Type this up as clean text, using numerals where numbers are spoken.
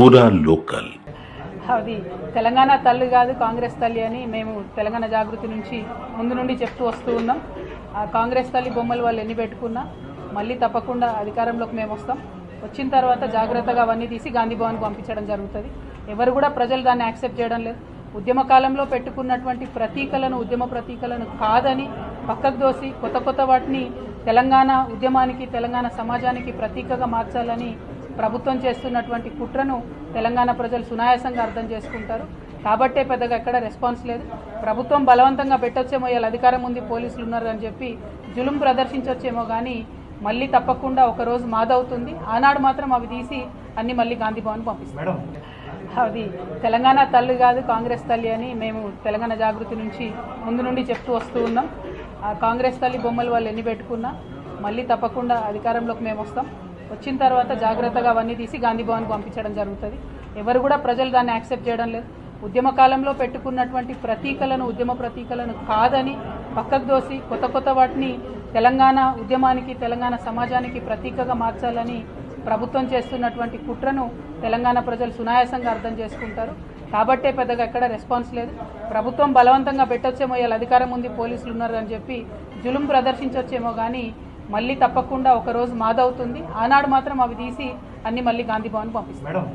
పూరా లోకల్. అది తెలంగాణ తల్లి కాదు కాంగ్రెస్ తల్లి అని మేము తెలంగాణ జాగృతి నుంచి ముందు నుండి చెప్తూ వస్తూ ఉన్నాం. ఆ కాంగ్రెస్ తల్లి బొమ్మలు వాళ్ళు ఎన్ని పెట్టుకున్నా మళ్ళీ తప్పకుండా అధికారంలోకి మేము వస్తాం. వచ్చిన తర్వాత జాగ్రత్తగా అవన్నీ తీసి గాంధీ భవన్కి పంపించడం జరుగుతుంది. ఎవరు కూడా ప్రజలు దాన్ని యాక్సెప్ట్ చేయడం లేదు. ఉద్యమ కాలంలో పెట్టుకున్నటువంటి ప్రతీకలను ఉద్యమ ప్రతీకలను కాదని పక్కకు దోసి కొత్త వాటిని తెలంగాణ ఉద్యమానికి తెలంగాణ సమాజానికి ప్రతీకగా మార్చాలని ప్రభుత్వం చేస్తున్నటువంటి కుట్రను తెలంగాణ ప్రజలు సునాయాసంగా అర్థం చేసుకుంటారు. కాబట్టే పెద్దగా ఎక్కడ రెస్పాన్స్ లేదు. ప్రభుత్వం బలవంతంగా పెట్టొచ్చేమో, ఇలా అధికారం ఉంది పోలీసులు ఉన్నారు అని చెప్పి జులుం ప్రదర్శించొచ్చేమో, కానీ మళ్ళీ తప్పకుండా ఒకరోజు మాదవుతుంది. ఆనాడు మాత్రం అవి తీసి అన్ని మళ్ళీ గాంధీ భవన్ పంపిస్తాం. అది తెలంగాణ తల్లి కాదు కాంగ్రెస్ తల్లి అని మేము తెలంగాణ జాగృతి నుంచి ముందు నుండి చెప్తూ వస్తూ ఉన్నాం. ఆ కాంగ్రెస్ తల్లి బొమ్మలు వాళ్ళు ఎన్ని పెట్టుకున్నా మళ్ళీ తప్పకుండా అధికారంలోకి మేము వస్తాం. వచ్చిన తర్వాత జాగ్రత్తగా అవన్నీ తీసి గాంధీ భవన్కి పంపించడం జరుగుతుంది. ఎవరు కూడా ప్రజలు దాన్ని యాక్సెప్ట్ చేయడం లేదు. ఉద్యమ కాలంలో పెట్టుకున్నటువంటి ప్రతీకలను ఉద్యమ ప్రతీకలను కాదని పక్కకు దోసి కొత్త వాటిని తెలంగాణ ఉద్యమానికి తెలంగాణ సమాజానికి ప్రతీకగా మార్చాలని ప్రభుత్వం చేస్తున్నటువంటి కుట్రను తెలంగాణ ప్రజలు సునాయాసంగా అర్థం చేసుకుంటారు. కాబట్టే పెద్దగా ఎక్కడ రెస్పాన్స్ లేదు. ప్రభుత్వం బలవంతంగా పెట్టొచ్చేమో, ఇలా అధికారం ఉంది పోలీసులు ఉన్నారు అని చెప్పి జులుం ప్రదర్శించొచ్చేమో, కానీ మళ్ళీ తప్పకుండా ఒకరోజు మాదవుతుంది. ఆనాడు మాత్రం అవి తీసి అన్ని మళ్ళీ గాంధీ భవన్ పంపిస్తాం.